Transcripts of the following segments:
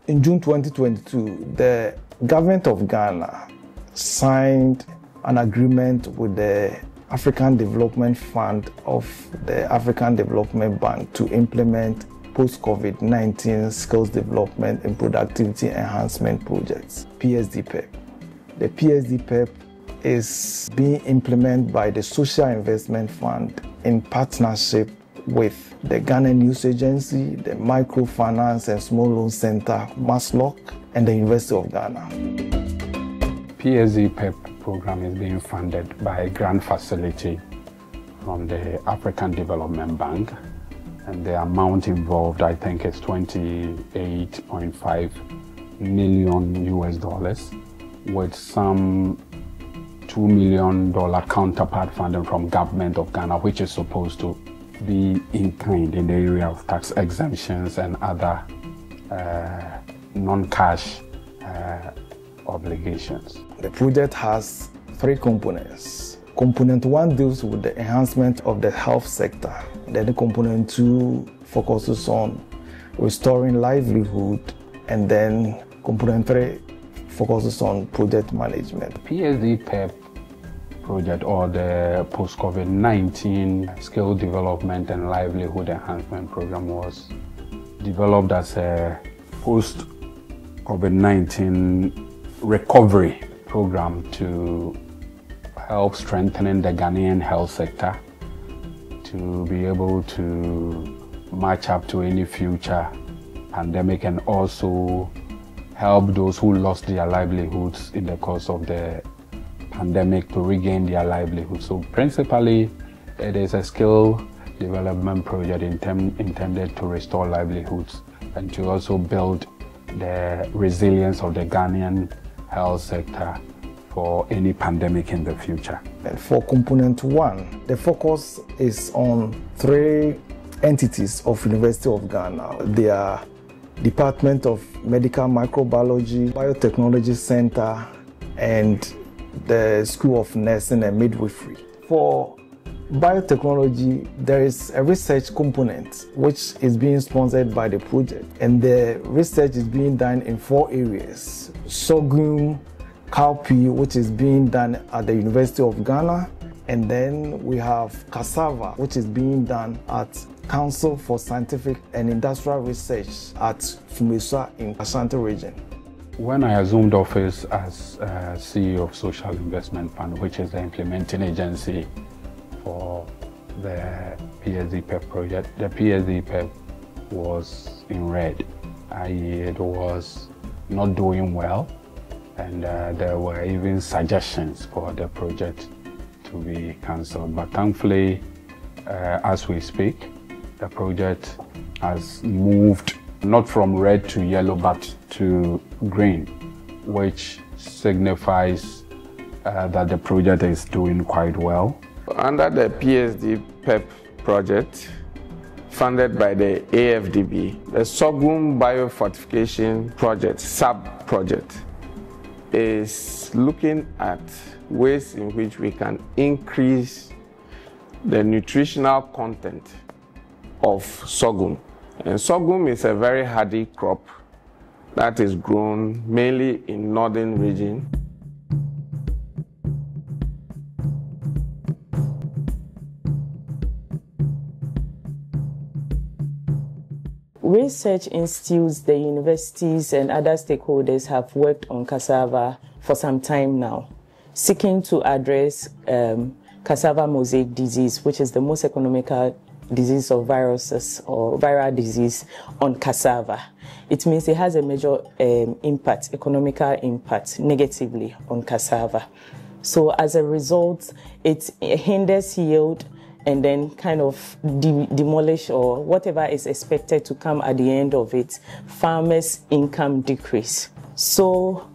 In June 2022, the government of Ghana signed an agreement with the African Development Fund of the African Development Bank to implement post-COVID-19 skills development and productivity enhancement projects, Psdpep. The Psdpep is being implemented by the Social Investment Fund in partnership with the Ghana News Agency, the Microfinance and Small Loan Center, MASLOC, and the University of Ghana. Psdpep program is being funded by a grant facility from the African Development Bank, and the amount involved, I think, is $28.5 million US, with some $2 million counterpart funding from government of Ghana, which is supposed to be in kind in the area of tax exemptions and other non-cash obligations. The project has three components. Component 1 deals with the enhancement of the health sector. Then component 2 focuses on restoring livelihood, and then component 3 focuses on project management. Psdpep project, or the post-COVID-19 skill development and livelihood enhancement program, was developed as a post-COVID-19 recovery program to help strengthening the Ghanaian health sector to be able to match up to any future pandemic, and also help those who lost their livelihoods in the course of the pandemic to regain their livelihood. So principally, it is a skill development project intended to restore livelihoods and to also build the resilience of the Ghanaian health sector for any pandemic in the future. And for component 1, the focus is on 3 entities of University of Ghana. They are Department of Medical Microbiology, Biotechnology Center, and the School of Nursing and Midwifery. For biotechnology, there is a research component which is being sponsored by the project, and the research is being done in 4 areas. Sorghum, cowpea, which is being done at the University of Ghana, and then we have cassava, which is being done at Council for Scientific and Industrial Research at Fumesua in Ashanti region. When I assumed office as CEO of Social Investment Fund, which is the implementing agency for the Psdpep project, the Psdpep was in red, i.e. it was not doing well, and there were even suggestions for the project to be cancelled. But thankfully, as we speak, the project has moved not from red to yellow, but to green, which signifies that the project is doing quite well. Under the Psdpep project, funded by the AFDB, the Sorghum Biofortification Project, sub-project, is looking at ways in which we can increase the nutritional content of sorghum. And sorghum is a very hardy crop that is grown mainly in northern region. Research institutes, the universities and other stakeholders have worked on cassava for some time now, seeking to address cassava mosaic disease, which is the most economical disease of viruses or viral disease on cassava. It means it has a major impact, economical impact, negatively on cassava. So as a result, it hinders yield and then kind of demolish or whatever is expected to come at the end of it, farmers' income decrease. So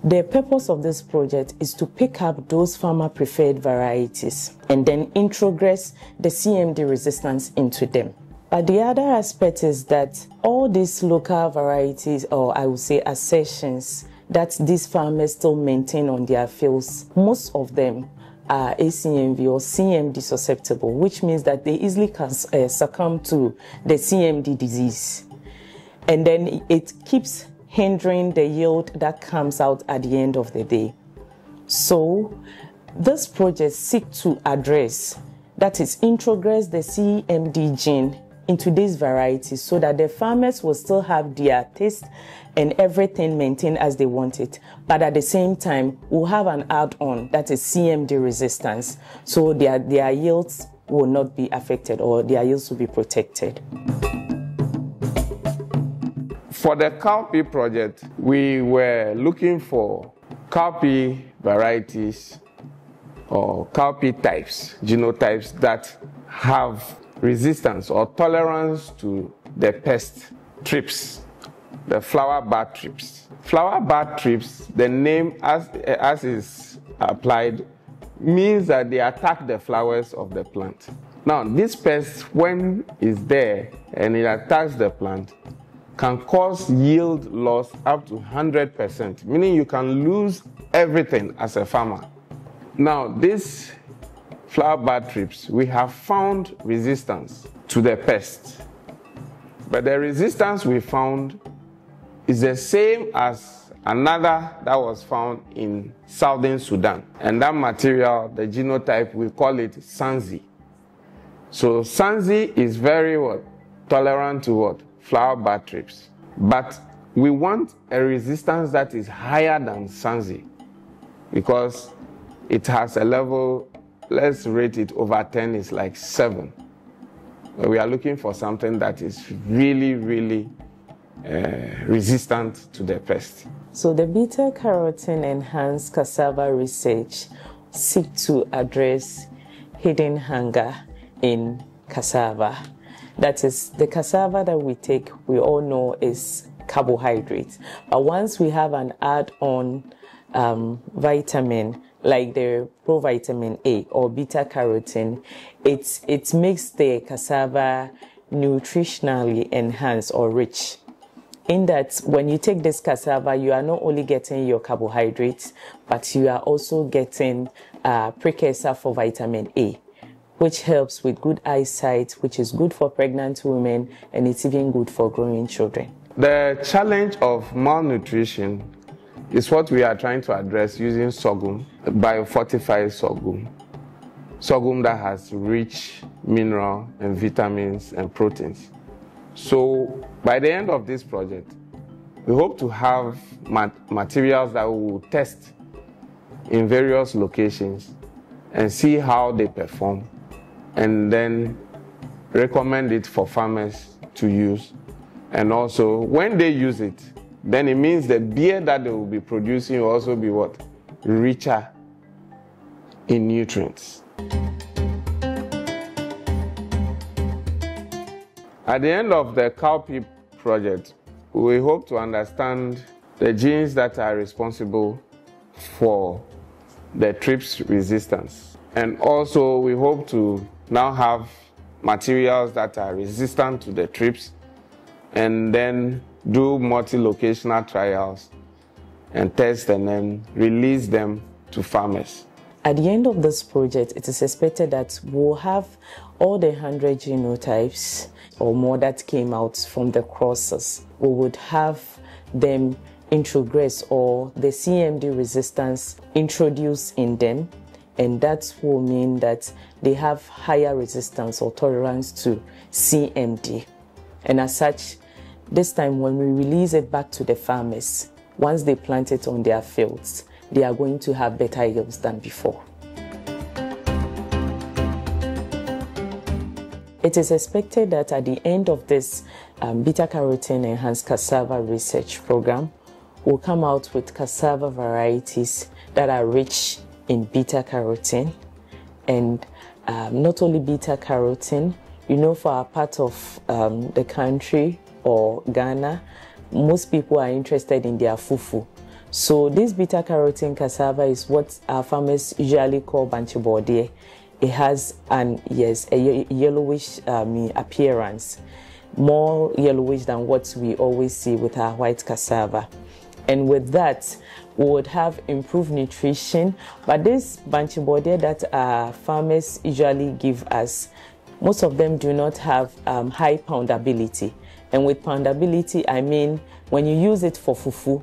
the purpose of this project is to pick up those farmer-preferred varieties and then introgress the CMD resistance into them. But the other aspect is that all these local varieties, or I would say assertions, that these farmers still maintain on their fields, most of them are ACMV or CMD susceptible, which means that they easily can succumb to the CMD disease. And then it keeps hindering the yield that comes out at the end of the day. So this project seeks to address, that is, introgress the CMD gene into these varieties so that the farmers will still have their taste and everything maintained as they want it, but at the same time we'll have an add-on, that is CMD resistance, so their yields will not be affected, or their yields will be protected. For the cowpea project, we were looking for cowpea varieties or cowpea types, genotypes that have resistance or tolerance to the pest thrips, the flower bud thrips. Flower bud thrips, the name as is applied, means that they attack the flowers of the plant. Now, this pest, when it's there and it attacks the plant, can cause yield loss up to 100%, meaning you can lose everything as a farmer. Now, this flower bud thrips, we have found resistance to the pest, but the resistance we found is the same as another that was found in southern Sudan, and that material, the genotype, we call it Sanzi. So Sanzi is very tolerant to what? Flower bud thrips, but we want a resistance that is higher than Sanzi because it has a level, let's rate it over 10, is like 7. We are looking for something that is really, really resistant to the pest. So the beta-carotene enhanced cassava research seeks to address hidden hunger in cassava. That is, the cassava that we take, we all know is carbohydrates. But once we have an add-on vitamin, like the provitamin A or beta-carotene, it makes the cassava nutritionally enhanced or rich. In that, when you take this cassava, you are not only getting your carbohydrates, but you are also getting a precursor for vitamin A, which helps with good eyesight, which is good for pregnant women, and it's even good for growing children. The challenge of malnutrition is what we are trying to address using sorghum, biofortified sorghum. Sorghum that has rich mineral and vitamins and proteins. So by the end of this project, we hope to have materials that we will test in various locations and see how they perform, and then recommend it for farmers to use. And also, when they use it, then it means the beer that they will be producing will also be what? Richer in nutrients. At the end of the cowpea project, we hope to understand the genes that are responsible for the thrips resistance. And also, we hope to now have materials that are resistant to the thrips, and then do multi-locational trials and test and then release them to farmers. At the end of this project, it is expected that we'll have all the 100 genotypes or more that came out from the crosses. We would have them introgress, or the CMD resistance introduced in them, and that will mean that they have higher resistance or tolerance to CMD. And as such, this time when we release it back to the farmers, once they plant it on their fields, they are going to have better yields than before. It is expected that at the end of this beta-carotene enhanced cassava research program, we'll come out with cassava varieties that are rich in beta-carotene. And not only beta-carotene, you know, for our part of the country or Ghana, most people are interested in their fufu. So this beta-carotene cassava is what our farmers usually call banchibodie. It has a yellowish appearance, more yellowish than what we always see with our white cassava. And with that, we would have improved nutrition. But this banchibodie that our farmers usually give us, most of them do not have high poundability. And with poundability, I mean, when you use it for fufu,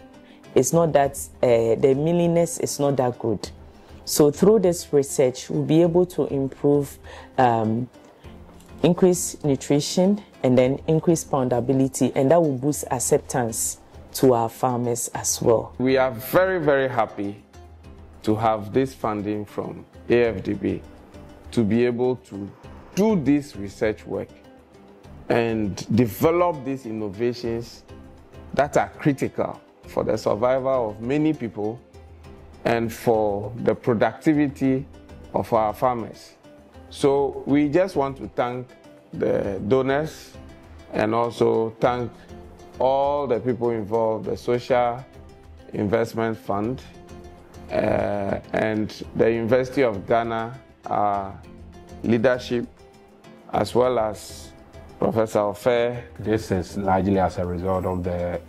it's not that, the mealiness is not that good. So through this research, we'll be able to improve, increase nutrition and then increase poundability, and that will boost acceptance to our farmers as well. We are very, very happy to have this funding from AFDB to be able to do this research work and develop these innovations that are critical for the survival of many people and for the productivity of our farmers. So we just want to thank the donors and also thank all the people involved, the Social Investment Fund and the University of Ghana, our leadership, as well as Professor Ofe. This is largely as a result of the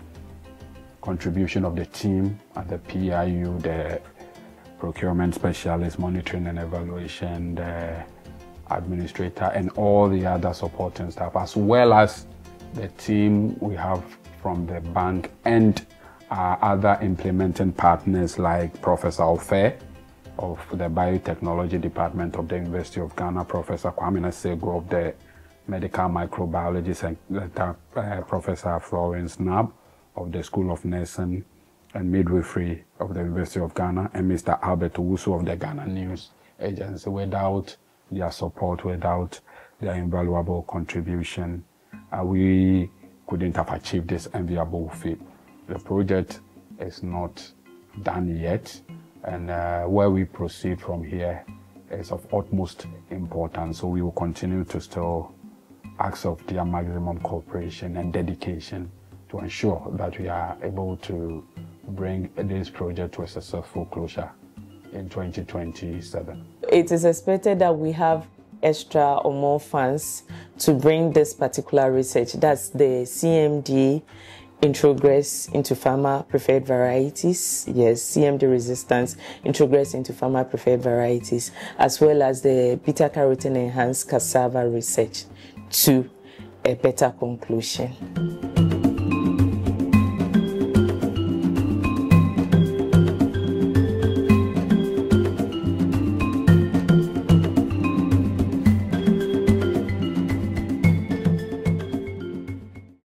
contribution of the team at the PIU, the procurement specialist, monitoring and evaluation, the administrator, and all the other supporting staff, as well as the team we have from the bank and our other implementing partners like Professor Ofe of the Biotechnology Department of the University of Ghana, Professor Kwame Nasego of the Medical Microbiology Center, Professor Florence Nab of the School of Nursing and Midwifery of the University of Ghana, and Mr. Albert Owusu of the Ghana News Agency. Without their support, without their invaluable contribution, we couldn't have achieved this enviable feat. The project is not done yet, and where we proceed from here is of utmost importance. So we will continue to still ask of their maximum cooperation and dedication to ensure that we are able to bring this project to a successful closure in 2027. It is expected that we have extra or more funds to bring this particular research. That's the CMD introgress into farmer preferred varieties. Yes, CMD resistance introgress into farmer preferred varieties, as well as the beta-carotene enhanced cassava research to a better conclusion.